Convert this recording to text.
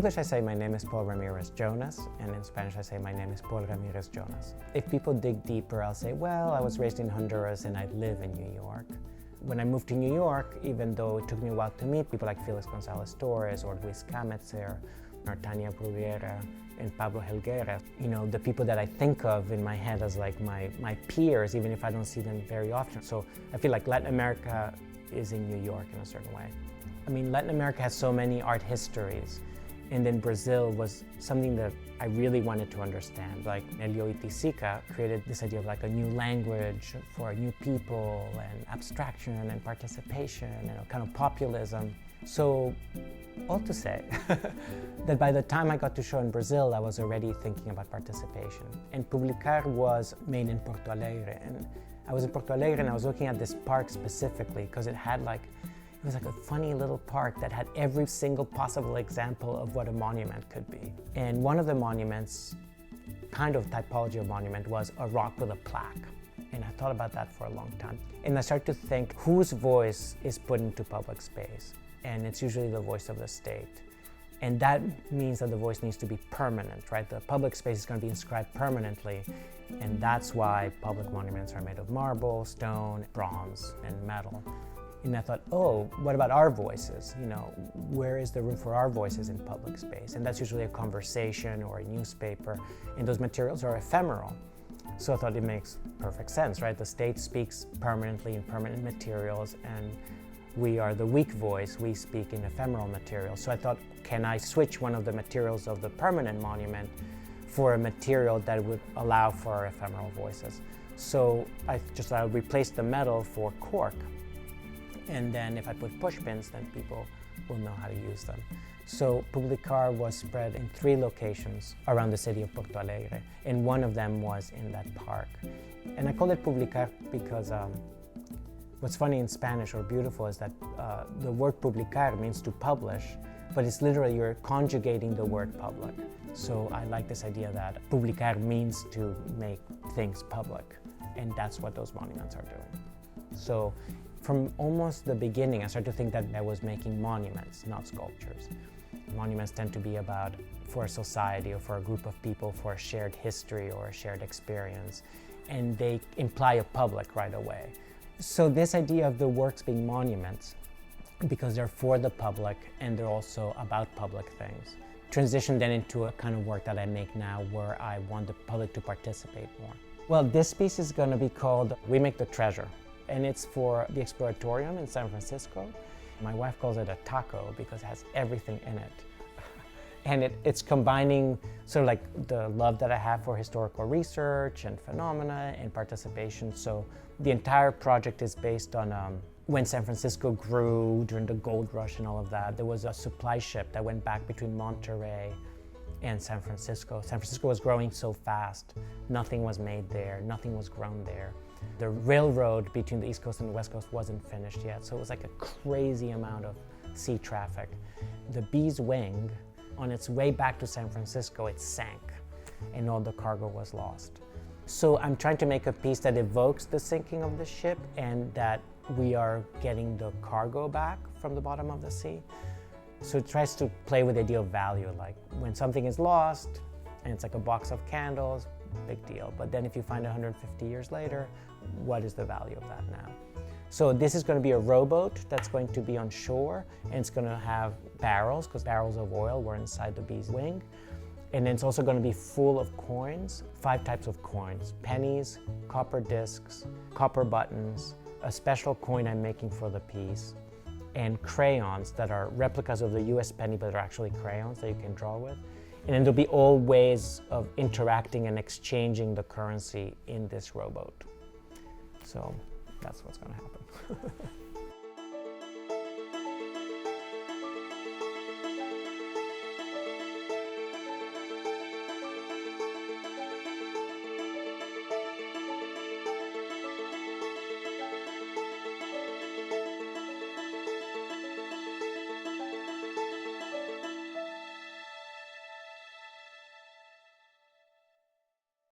English I say my name is Paul Ramirez Jonas, and in Spanish I say my name is Paul Ramirez Jonas. If people dig deeper, I'll say, well, I was raised in Honduras and I live in New York. When I moved to New York, even though it took me a while to meet people like Felix Gonzalez Torres or Luis Kametzer or Tania Bruguera and Pablo Helguera, you know, the people that I think of in my head as like my peers, even if I don't see them very often. So I feel like Latin America is in New York in a certain way. I mean, Latin America has so many art histories, and then Brazil was something that I really wanted to understand. Like Elio Itisica created this idea of like a new language for new people and abstraction and participation and kind of populism. So all to say that by the time I got to show in Brazil, I was already thinking about participation. And Publicar was made in Porto Alegre. And I was in Porto Alegre and I was looking at this park specifically because it was like a funny little park that had every single possible example of what a monument could be. And one of the monuments, kind of typology of monument, was a rock with a plaque. And I thought about that for a long time. And I started to think, whose voice is put into public space? And it's usually the voice of the state. And that means that the voice needs to be permanent, right? The public space is going to be inscribed permanently. And that's why public monuments are made of marble, stone, bronze, and metal. And I thought, oh, what about our voices? You know, where is the room for our voices in public space? And that's usually a conversation or a newspaper, and those materials are ephemeral. So I thought it makes perfect sense, right? The state speaks permanently in permanent materials, and we are the weak voice, we speak in ephemeral materials. So I thought, can I switch one of the materials of the permanent monument for a material that would allow for our ephemeral voices? So I would replace the metal for cork. And then if I put push pins, then people will know how to use them. So Publicar was spread in 3 locations around the city of Porto Alegre, and one of them was in that park. And I called it Publicar because what's funny in Spanish or beautiful is that the word publicar means to publish, but it's literally you're conjugating the word public. So I like this idea that publicar means to make things public, and that's what those monuments are doing. So from almost the beginning, I started to think that I was making monuments, not sculptures. Monuments tend to be about for a society or for a group of people, for a shared history or a shared experience, and they imply a public right away. So this idea of the works being monuments, because they're for the public and they're also about public things, transitioned then into a kind of work that I make now where I want the public to participate more. Well, this piece is going to be called We Make the Treasure. And it's for the Exploratorium in San Francisco. My wife calls it a taco because it has everything in it. And it's combining sort of like the love that I have for historical research and phenomena and participation. So the entire project is based on when San Francisco grew during the gold rush and all of that. There was a supply ship that went back between Monterey and San Francisco. San Francisco was growing so fast. Nothing was made there, nothing was grown there. The railroad between the East Coast and the West Coast wasn't finished yet, so it was like a crazy amount of sea traffic. The Bee's Wing, on its way back to San Francisco, it sank, and all the cargo was lost. So I'm trying to make a piece that evokes the sinking of the ship and that we are getting the cargo back from the bottom of the sea. So it tries to play with the idea of value, like when something is lost, and it's like a box of candles, big deal. But then if you find 150 years later, what is the value of that now? So this is going to be a rowboat that's going to be on shore, and it's going to have barrels, because barrels of oil were inside the Bee's Wing. And then it's also going to be full of coins, 5 types of coins: pennies, copper discs, copper buttons, a special coin I'm making for the piece, and crayons that are replicas of the US penny, but are actually crayons that you can draw with. And then there'll be all ways of interacting and exchanging the currency in this rowboat. So that's what's going to happen.